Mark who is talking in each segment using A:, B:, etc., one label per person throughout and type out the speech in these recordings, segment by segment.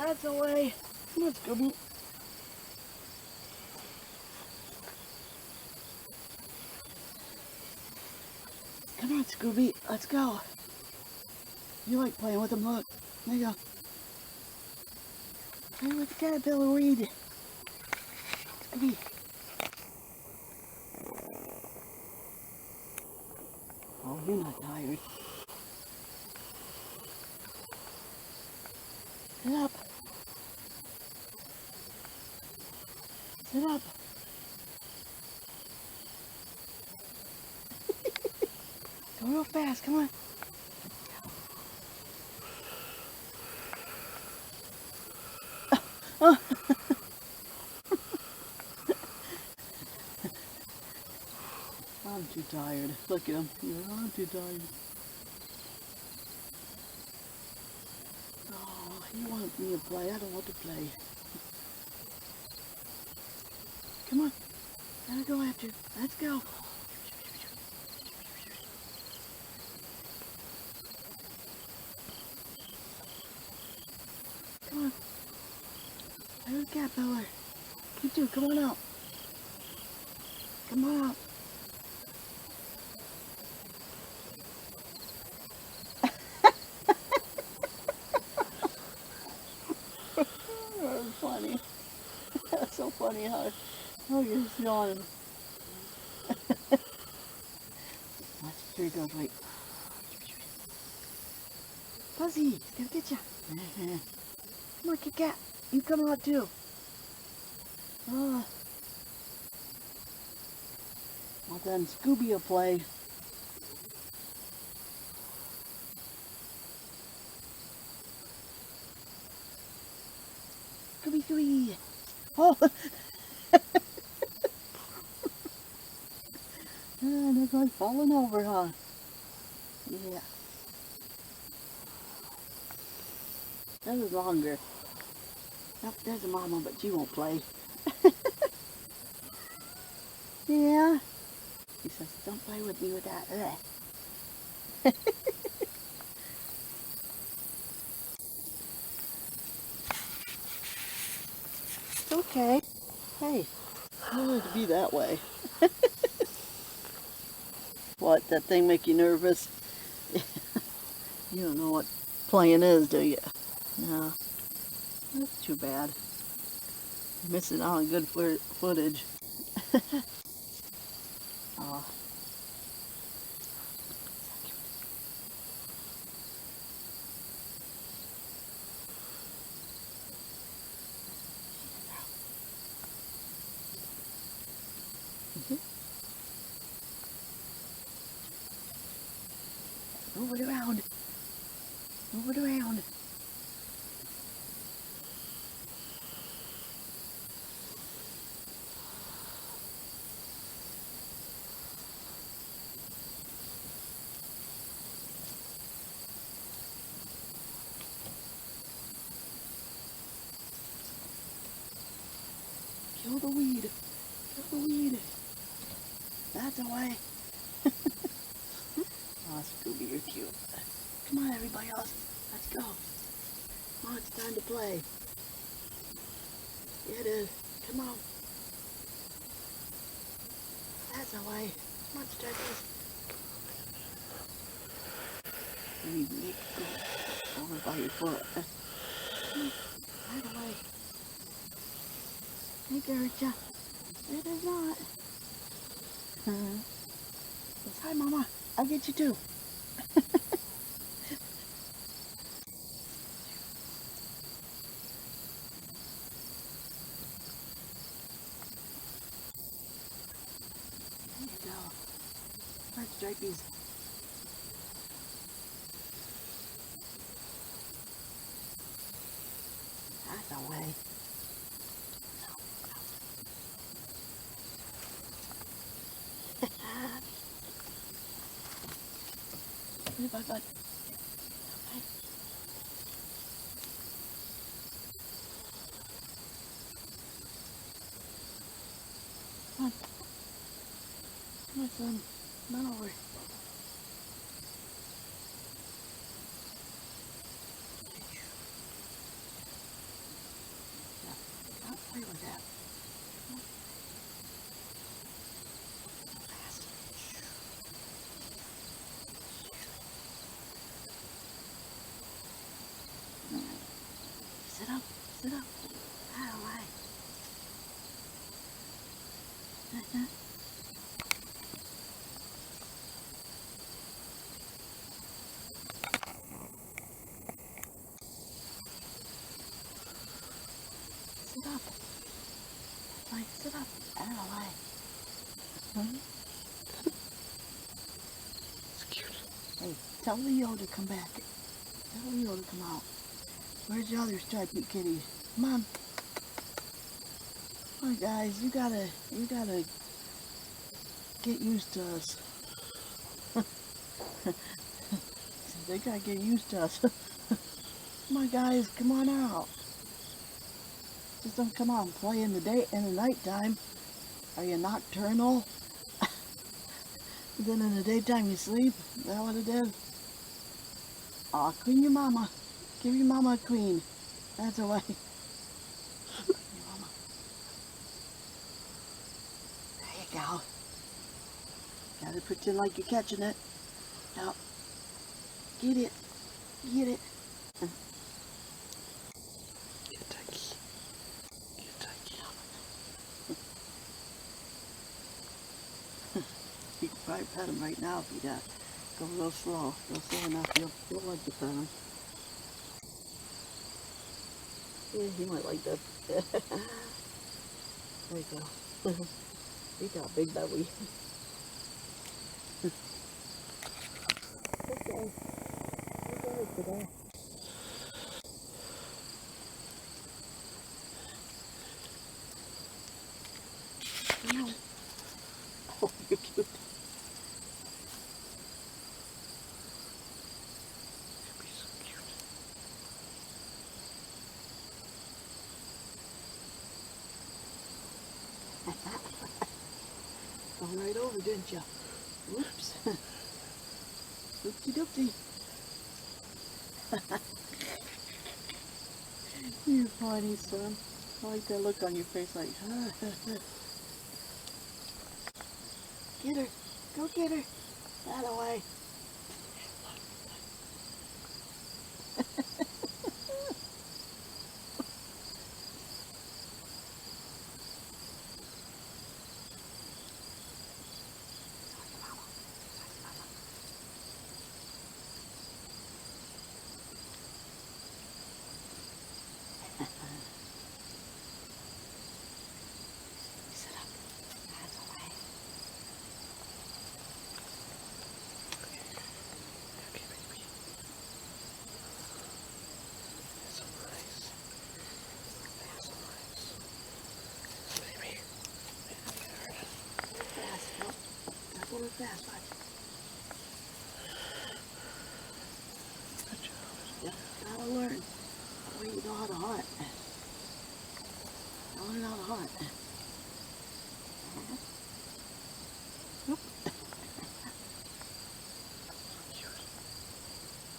A: That's the way. Come on, Scooby. Come on, Scooby. Let's go. You like playing with them, look. There you go. Play with the caterpillar weed. Scooby. Oh, you're not tired. Sit up. Sit up. Go real fast, come on. Oh. I'm too tired. Look at him. I'm too tired. Oh, he wants me to play. I don't want to play. Come on. Gotta go after. Let's go. Come on. There's a caterpillar. You two, come on out. Come on out. That's funny. That's so funny how you're yawning. Watch, here he goes, wait. Fuzzy, he's gonna get you. Come on, Kit Kat. You come out too. Oh. Well then, Scooby will play. Scooby, Scooby. Oh. They're going falling over, huh? Yeah. That was longer. Oh, there's a mama, but she won't play. Yeah. He says, don't play with me with that. It's okay. Hey, you don't have to be that way. What, that thing make you nervous? You don't know what playing is, do you? No. That's too bad. You're missing out on good footage. Oh. Move it around. Move it around. Kill the weed. Kill the weed. That's the way. Oh, Scooby, you're cute. Come on, everybody else. Let's go. Oh, it's time to play. Yeah, it is. Come on. That's the way. Come on, Stripes. You make go over by your foot. Right away. Hey, Gertrude. It is not. Yes, hi, Mama. I'll get you too. There you go. Right, Stripes. That's the way. Bye, bud. Okay. Come on. Come on, son. Come on over. play with that. Fast. Sit up, sit up. Out of the way. Sit up. Like, sit up. Out of the way.
B: It's cute.
A: Hey, tell the Yoda to come back. Tell the Yoda to come out. Where's the other striped kitty? Come on. Come on, guys. You gotta get used to us. They gotta get used to us. Come on, guys. Come on out. Just don't come out and play in the nighttime. Are you nocturnal? Then in the daytime you sleep? Is that what it is? Aw, clean your mama. Give your mama a clean. That's the way. Your mama. There you go. Gotta pretend like you're catching it. Now, get it. Get it.
B: Get Tigey. Get Tigey.
A: You could probably pet him right now if you go real slow. Real slow enough, you'll like to pet him. Yeah, he might like that. There you go. He got a big belly. Okay. Okay today. Come on. Oh, you're cute.
B: You'd be so cute.
A: Gone right over, didn't you? Whoops. Oopsie doopsie. You're funny, son. I like that look on your face like, Get her. Go get her. That away. Sit up. That's away.
B: Okay, baby. That's so nice. That's so nice. Baby.
A: Fast. Nope. Gotta go real fast. Watch.
B: Good job.
A: Yeah, gotta learn. That way you know how to hunt. Gotta learn how to hunt. Nope.
B: Cute.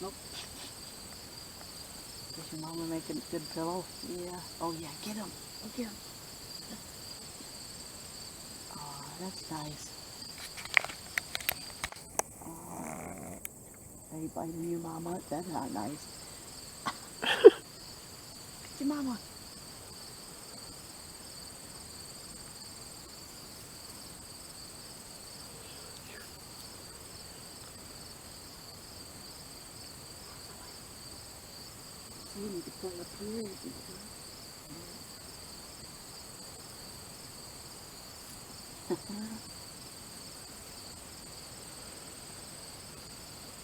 A: Nope. Is your mama making a good pillow? Yeah. Oh yeah, get him. Go get him. Oh, that's nice. Oh, are you biting your mama? That's not nice. Get your mama. So you need to play up here.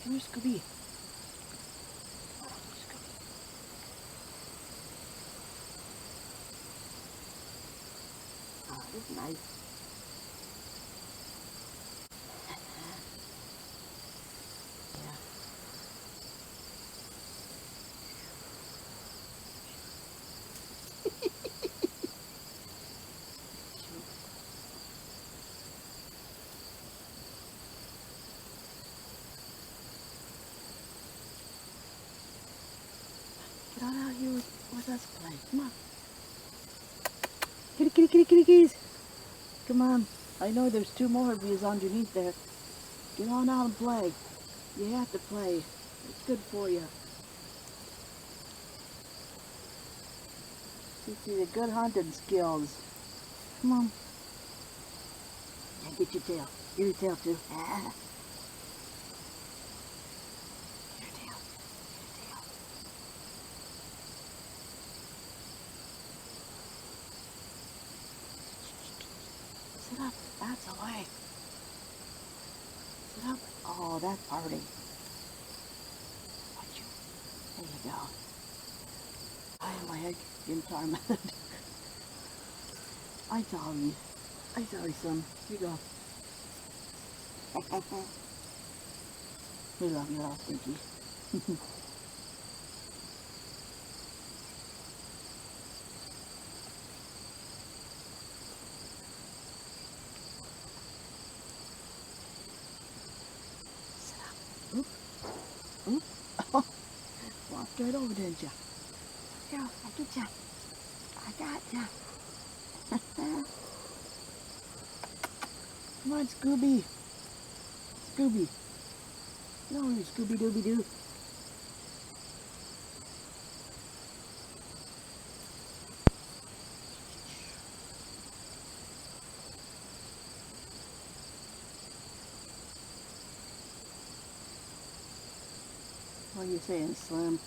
A: Come here, Scooby. Come on, Scooby. Oh, that's nice. Yeah. Get on out here with us play. Come on. Kitty, kitty, kitty, kitty, kitties. Come on. I know there's 2 more of yous underneath there. Get on out and play. You have to play. It's good for you. Teach you the good hunting skills. Come on. Yeah, get your tail. Get your tail too. Ah. Get your tail. Get your tail. Sit up. That's away. Sit up. Oh, that's party. Watch you. There you go. High leg. Guitar method. I saw you, son. Here you go. We love you all, Stinky. Sit up. Oop. Oop. Walked right over, didn't you? Yeah, I get ya. I got ya. Come on, Scooby. Scooby. No, Scooby-Dooby-Doo. What are you saying, Slim?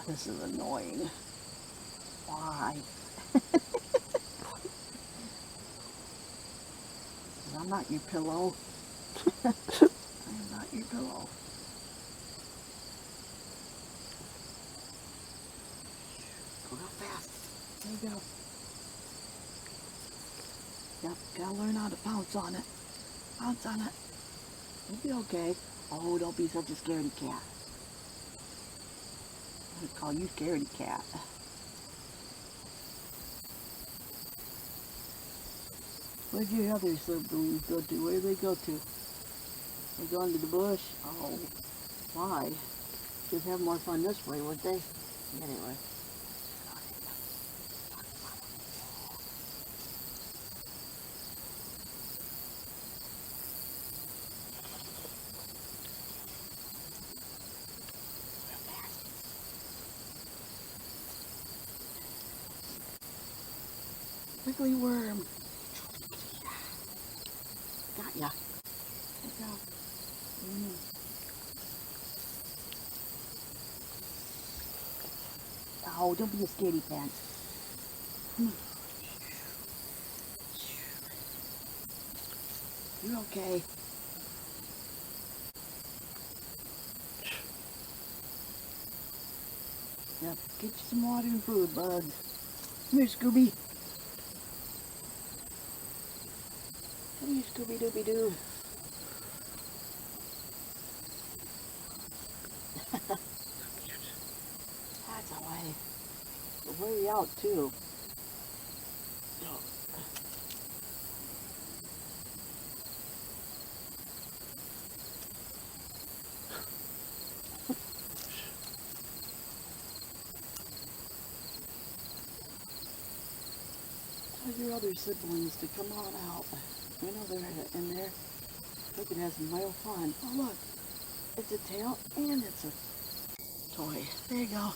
A: This is annoying. Why? I'm not your pillow. I am not your pillow. Go real fast. There you go. Yep, gotta learn how to pounce on it. Pounce on it. You'll be okay. Oh, don't be such a scaredy cat. I'm gonna call you scaredy cat. Where'd your other siblings go to? Where did they go to? They go into the bush? Oh, why? Just have more fun this way, would they? Anyway. Wiggly worm. Got ya. There you go. Oh, don't be a scaredy cat. You're okay. Yep, get you some water and food, bugs. Come here, Scooby. Come here, Scooby-Dooby-Doo. That's away. We'll wear you out, too. Tell your other siblings to come on out. We know they're in there. They can have some real fun. Oh, look. It's a tail and it's a toy. There you go.